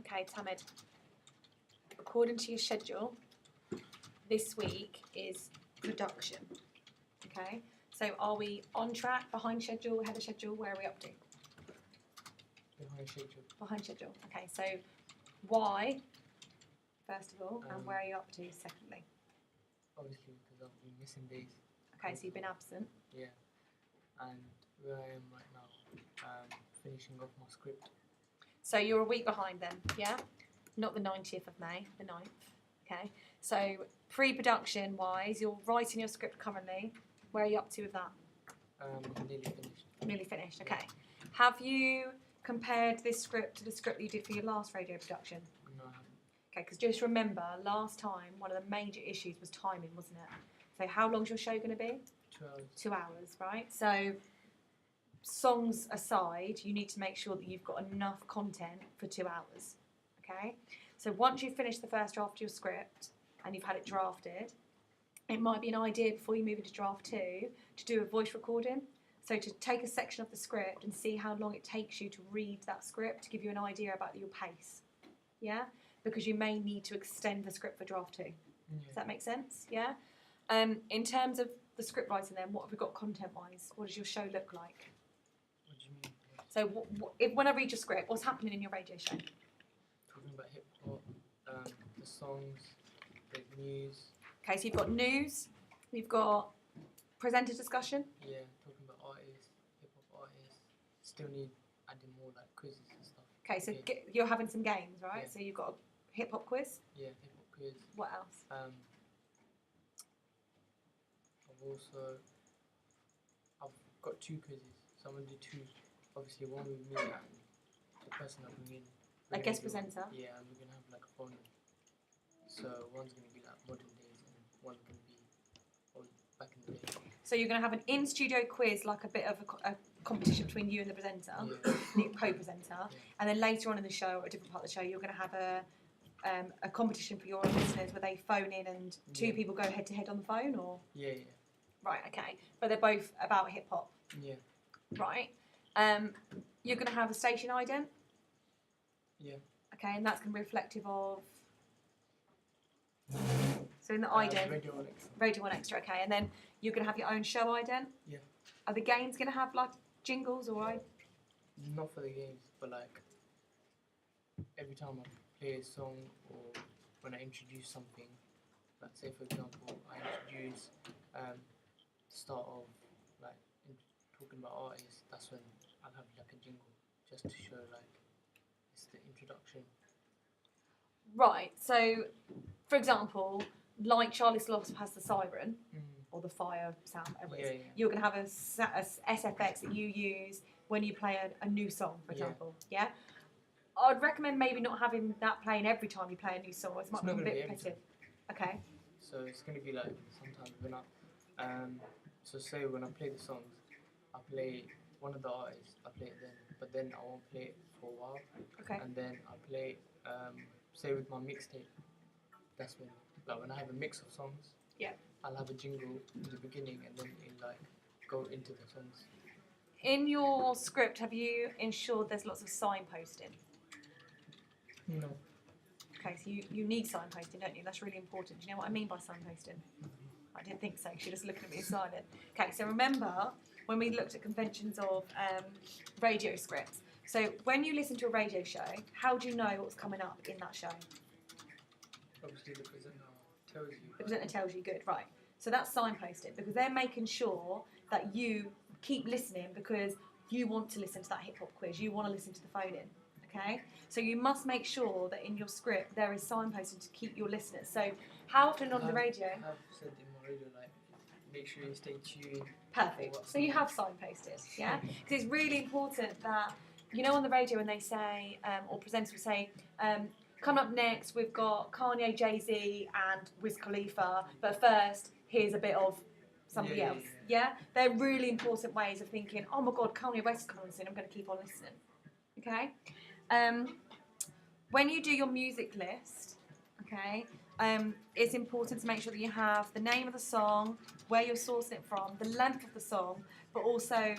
Okay, Tamid. According to your schedule, this week is production. Okay, so are we on track, behind schedule, ahead of schedule? Where are we up to? Behind schedule. Behind schedule. Okay, so why, first of all, and where are you up to, secondly? Obviously, because I've been missing days. Okay, so you've been absent. Yeah. And where I am right now, finishing off my script. So you're a week behind then, yeah? Not the 90th of May, the 9th. Okay, so pre-production wise, you're writing your script currently. Where are you up to with that? Nearly finished. Nearly finished, okay. Have you compared this script to the script that you did for your last radio production? No, I haven't. Okay, because just remember, last time, one of the major issues was timing, wasn't it? So how long's your show going to be? 2 hours. 2 hours, right? So songs aside, you need to make sure that you've got enough content for 2 hours, okay? So once you've finished the first draft of your script and you've had it drafted, it might be an idea before you move into draft 2 to do a voice recording. So to take a section of the script and see how long it takes you to read that script to give you an idea about your pace, yeah? Because you may need to extend the script for draft 2. Yeah. Does that make sense? Yeah? In terms of the script writing then, what have we got content-wise? What does your show look like? What do you mean? So when I read your script, what's happening in your radio show? Talking about hip hop, the songs, the news. Okay, so you've got news, you've got presenter discussion. Yeah, talking about artists, hip hop artists. Still need adding more like quizzes and stuff. Okay, so you're having some games, right? Yeah. So you've got a hip hop quiz. Yeah, hip hop quiz. What else? I've got 2 quizzes, so I'm gonna do 2. Obviously, one with me and the person I bring in. A guest presenter. Yeah, and we're gonna have like a phone. So one's gonna be like modern days, and one's gonna be old, back in the day. So you're going to have an in-studio quiz, like a bit of a competition between you and the presenter, Yeah. the co-presenter, Yeah. and then later on in the show, or a different part of the show, you're going to have a competition for your listeners where they phone in and 2 Yeah. people go head-to-head on the phone, or? Yeah, Right, okay. But they're both about hip-hop. yeah, Right. You're going to have a station ident. yeah. Okay, and that's going to be reflective of... So in the ident, Radio 1 Extra. Radio 1 Extra, okay, and then you're going to have your own show ident. Yeah. Are the games going to have, like, jingles or... Not for the games, but like every time I play a song or when I introduce something, like say for example, I introduce the start of like talking about artists. That's when I'll have like a jingle just to show like it's the introduction. Right, so, for example, like Charlie Sloth has the siren, or the fire sound, whatever it is, Yeah, yeah. you're going to have a SFX that you use when you play a new song, for example, yeah? I'd recommend maybe not having that playing every time you play a new song, it might It's not become a gonna bit be every repetitive. Okay, So it's gonna be like sometimes when so say when I play the songs, I play one of the artists, I play it then, but then I won't play it for a while, okay. and then I play say with my mixtape. That's when like when I have a mix of songs. Yeah. I'll have a jingle in the beginning and then in like go into the songs. In your script, have you ensured there's lots of signposting? No. Okay, so you need signposting, don't you? That's really important. Do you know what I mean by signposting? I didn't think so. She just looking at me silent. Okay, so remember when we looked at conventions of radio scripts. So when you listen to a radio show, how do you know what's coming up in that show? Obviously the presenter tells you. The presenter tells you, good, right. So that's signposted because they're making sure that you keep listening because you want to listen to that hip hop quiz. You want to listen to the phone in. Okay, so you must make sure that in your script there is signposting to keep your listeners. So how often on the radio? I've said in my radio like make sure you stay tuned. Perfect. So you have signposted, yeah? Because it's really important that, you know, on the radio when they say, or presenters will say, coming up next we've got Kanye, Jay-Z and Wiz Khalifa, but first here's a bit of somebody else. Yeah? They're really important ways of thinking, oh my God, Kanye West is coming on soon, I'm going to keep on listening. Okay? When you do your music list, okay, it's important to make sure that you have the name of the song, where you're sourcing it from, the length of the song, but also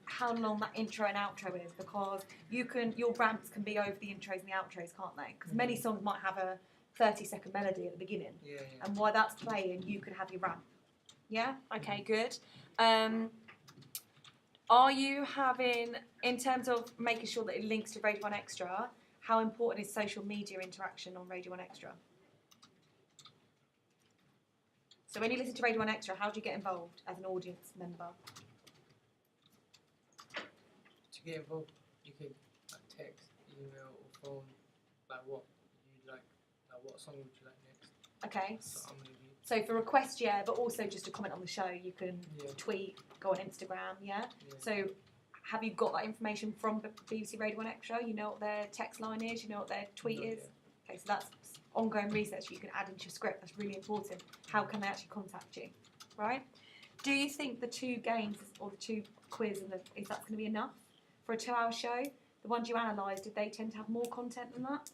how long that intro and outro is, because your rants can be over the intros and the outros, can't they? Because many songs might have a 30-second melody at the beginning, and while that's playing, you could have your rant. Yeah. Okay. Good. Are you having, in terms of making sure that it links to Radio 1 Extra, how important is social media interaction on Radio 1 Extra? So when you listen to Radio 1 Extra, how do you get involved as an audience member? To get involved, you could text, email, or phone. Like what you like what song would you like next? Okay. So I'm gonna be. So for requests, yeah, but also just to comment on the show, you can tweet, go on Instagram, yeah? So have you got that information from BBC Radio 1 Extra? You know what their text line is, you know what their tweet is? Okay, so that's ongoing research you can add into your script. That's really important. How can they actually contact you, right? Do you think the 2 games or the 2 quiz is that going to be enough for a 2-hour show? The ones you analysed, did they tend to have more content than that?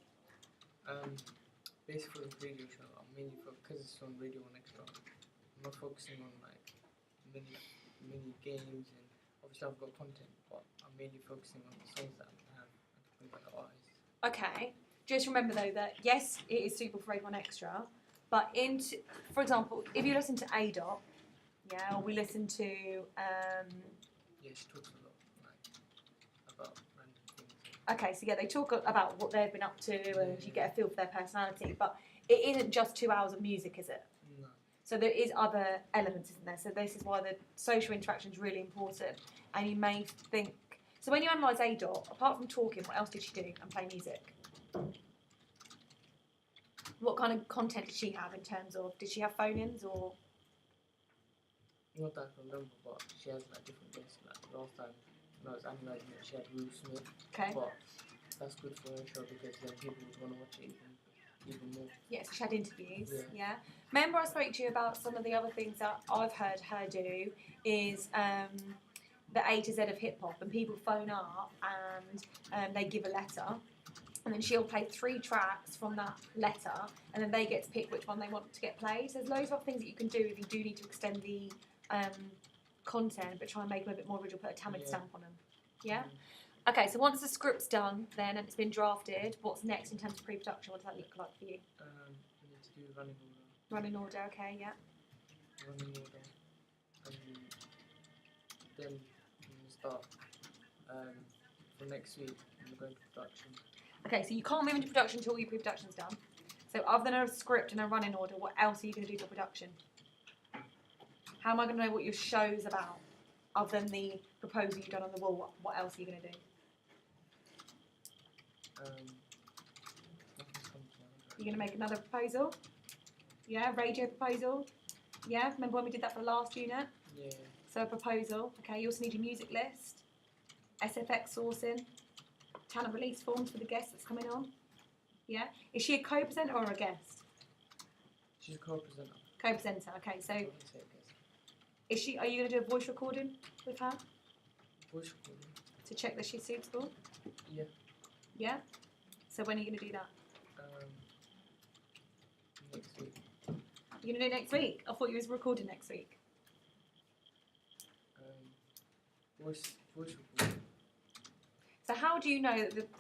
Basically, for the radio show, I'm mainly because it's on Radio 1 Extra. I'm not focusing on like many games, and obviously I've got content, but I'm mainly focusing on the songs that I have and the artists. Okay. Just remember though that yes, it is suitable for Radio 1 Extra, but for example, if you listen to A Dot, yeah, or we listen to Yeah, she talks a lot about random things. Okay, so yeah, they talk about what they've been up to, and you get a feel for their personality, but it isn't just 2 hours of music, is it? No. So there is other elements, isn't there? So this is why the social interaction is really important, and you may think. So when you analyse A Dot, apart from talking, what else did she do and play music? What kind of content did she have in terms of, did she have phone-ins or? Not that I can remember, but she has like different guests. Like last time when I was analysing it, she had Will Smith. Okay. But that's good for her show because then people would want to watch it even more. Yes, she had interviews, yeah. Remember I spoke to you about some of the other things that I've heard her do is the A to Z of hip-hop, and people phone up and they give a letter, and then she'll play 3 tracks from that letter, and then they get to pick which one they want to get played. So there's loads of things that you can do if you do need to extend the content, but try and make them a bit more original, put a Tamid stamp on them. Yeah? Okay, so once the script's done then and it's been drafted, what's next in terms of pre-production? What does that look like for you? We need to do running order. Running order, okay, yeah. Running order. And then we start for next week we're going to production. Okay, so you can't move into production until all your pre-production's done. So other than a script and a running order, what else are you going to do for production? How am I going to know what your show's about? Other than the proposal you've done on the wall, what else are you going to do? You're going to make another proposal? Yeah, radio proposal? Yeah, remember when we did that for the last unit? Yeah. So a proposal, okay, you also need your music list, SFX sourcing, talent release forms for the guest that's coming on. Yeah? Is she a co-presenter or a guest? She's a co-presenter. Co-presenter, okay, so are you going to do a voice recording with her? Voice recording? To check that she's suitable? Yeah. Yeah? So when are you going to do that? Next week. You're going to do it next week? I thought you was recording next week. Voice recording. So how do you know that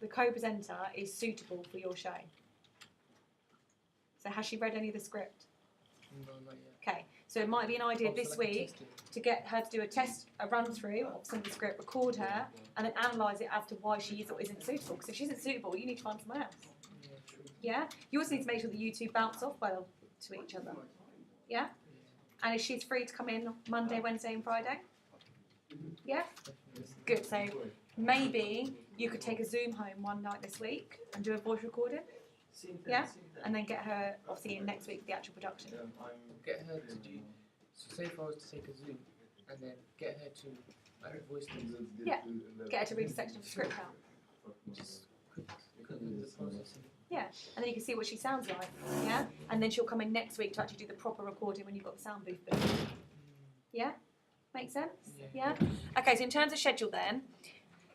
the co-presenter is suitable for your show? So has she read any of the script? No, not yet. Okay, so it might be an idea this week to get her to do a run-through of some of the script, record her, and then analyse it as to why she is or isn't suitable. Because if she isn't suitable, you need to find someone else. Yeah, true. Yeah? You also need to make sure that you two bounce off well to each other. Yeah? And if she's free to come in Monday, Wednesday and Friday? Yeah? Good, so maybe you could take a Zoom home one night this week and do a voice recording. Yeah? And then get her, obviously, in next week for the actual production. Get her to do, so say if I was to take a Zoom and then get her to like voice things. Yeah, get her to read a section of the script out. Just quick the processing. Yeah, and then you can see what she sounds like. Yeah? And then she'll come in next week to actually do the proper recording when you've got the sound booth built. Yeah? Make sense? Yeah? Okay, so in terms of schedule then,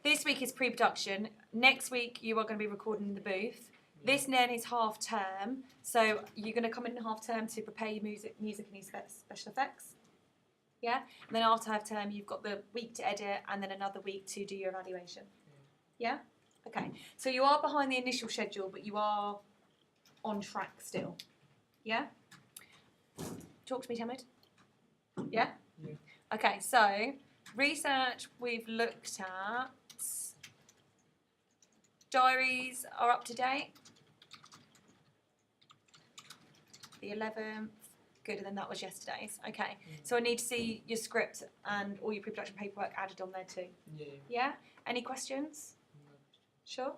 this week is pre-production. Next week you are going to be recording in the booth. This then is half term, so you're going to come in half term to prepare your music and your special effects. Yeah? And then after half term, you've got the week to edit and then another week to do your evaluation. Yeah? Okay. So you are behind the initial schedule, but you are on track still. Yeah? Talk to me, Tamid. Yeah? Yeah. Okay, so research we've looked at. Diaries are up to date. The 11th. Good, and then that was yesterday's. Okay, so I need to see your script and all your pre-production paperwork added on there too. Yeah. Yeah? Any questions? No. Sure?